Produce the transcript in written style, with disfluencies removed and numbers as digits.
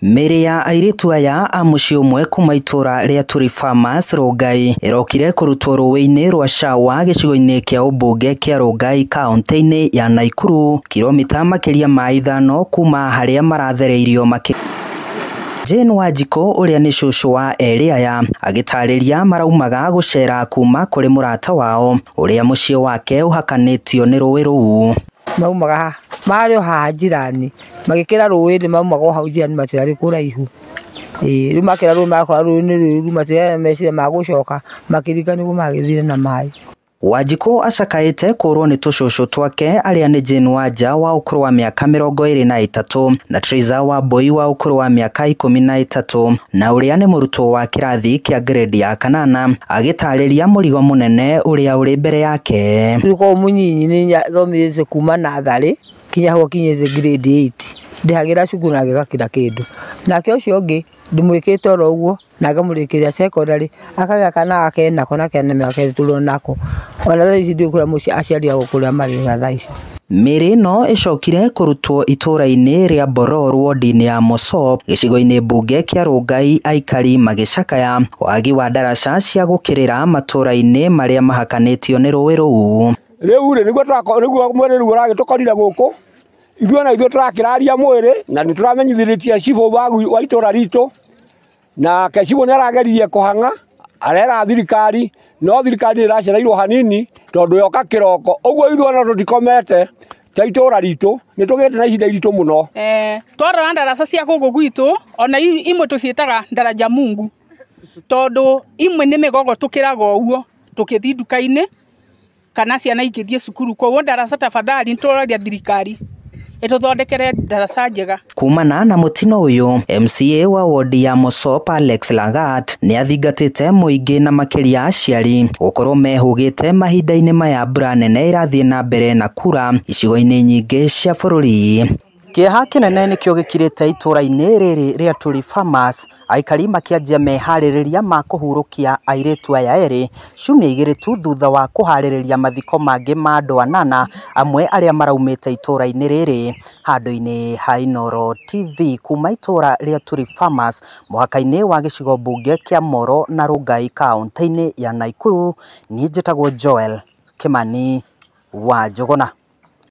Mĩrĩ ya airĩtu aya a mũciĩ ũmwe kuma itũra rĩa Turi Farmers Rongai ĩrokire kũrutwo rũĩ-inĩ rwa Shawa gĩcigo-inĩ kĩa ũmbunge kĩa Rongai kaunti-inĩ ya Naikuru, kilomita makĩria ma 5 kuma harĩa marathereirio Jane Wanjiko ũrĩa nĩ cũcũ wa erĩ aya agĩtarĩria maraumaga gũcera kuma kũrĩ mũrata wao ũrĩa mũciĩ wake ũhakanĩtio nĩ rũĩ rũu. Maumaga marĩ haha njirani magĩkĩra rũĩ maumaga hau njirani matirarĩ kũraihu. Rĩu makĩra rũĩ makora rũĩ nĩ rũru matirarĩ meciria magũcoka makĩringa nĩguo magĩthire na maĩ. Wanjiko acakaĩte kũrwo nĩ tũcũcũ twake arĩa nĩ Jane Wanja wa ũkũrũ wa mĩaka 23 na Triza Wambui wa ũkũrũ wa mĩaka 13 na ũrĩa nĩ mũrutwo wa kĩrathi kĩa grade ya 8 agĩtarĩria mũrigo mũnene ũrĩa ũrĩ mbere yake. Nĩko mũnyinyi nĩ thomithĩte kuma natharĩ kinya ho kinyĩte grade 8 ndĩhagĩra cukuru na gĩgakĩra kĩndũ. Nake ũcio ũngĩ ndĩmwĩkĩte oro ũguo na ngamũrĩkĩria secondary akagĩa kana gake nako na kene mĩaka tũrwo nako. Ona thaa ici ndĩkũra mũciĩ aciari ao kũrĩa marĩ thaa ici. Mĩrĩ ĩno ĩcokire kũrutwo itũra-inĩ rĩa Boror ward-inĩ ya Mosop gĩcigo-inĩ mbunge kĩa Rongai, aikari magĩcakaya wagi wa ndaraca cia gũkĩrĩra matũra-inĩ marĩa mahakanĩtio nĩ rũĩ rũu. Rĩu nĩguo mwĩrĩ rĩu ũragĩtũkorire gũkũ ithuĩ tũrakĩraria mwĩrĩ na nĩ tũramenyithĩtie cibũ wa itũra ritũ na cibũ nĩ arageririe kũhang'a arera thirikari no thirikari ĩracereirwo hanini tondũ yoka kĩroko ũguo ithuĩ ona tũtikomete ta itũra ritũ nĩ tũgĩte na ihinda iritũ mũno. Twarora ndaraca cia gũkũ gwitũ ona imwe tũciĩtaga ndaraja Mungu tondũ imwe nĩ mĩgogo tũkĩraga ũguo tũkĩthiĩ nduka-inĩ kana ciana ingĩthiĩ cukuru. Koguo ndaraca tafadhali nĩtũroria thirikari ĩtũthondekere ndaraca njega. Kumana na mũtino ũyũ, MCA wa wodi ya Mosop Alex Lagat nĩ athingatĩte mũingĩ na makĩria aciari gũkorwo mehũgĩte mahinda-inĩ maya mbura nene ĩrathiĩ na mbere na kura icigo-inĩ nyingĩ cia bũrũri. Kĩeha kĩnene nĩkĩo gĩkirĩte itũra-inĩ rĩrĩ rĩa Turi Farmers, aikari makĩanjia meharĩrĩria ma kũhurũkia airĩtu aya erĩ ciumia 2 tu thutha wa kũharĩrĩria mathiko mangĩ ma andũ 8 amwe arĩa maraumĩte itũra-inĩ rĩrĩ. Handũ-inĩ ha Inooro TV kuma itũra rĩa Turi Farmers mũhaka-inĩ wa gĩcigo mbunge kĩa Moro na Rongai kaunti-inĩ ya Naikuru, niĩ njĩtagwo Joel Kimani wa Njũgũna.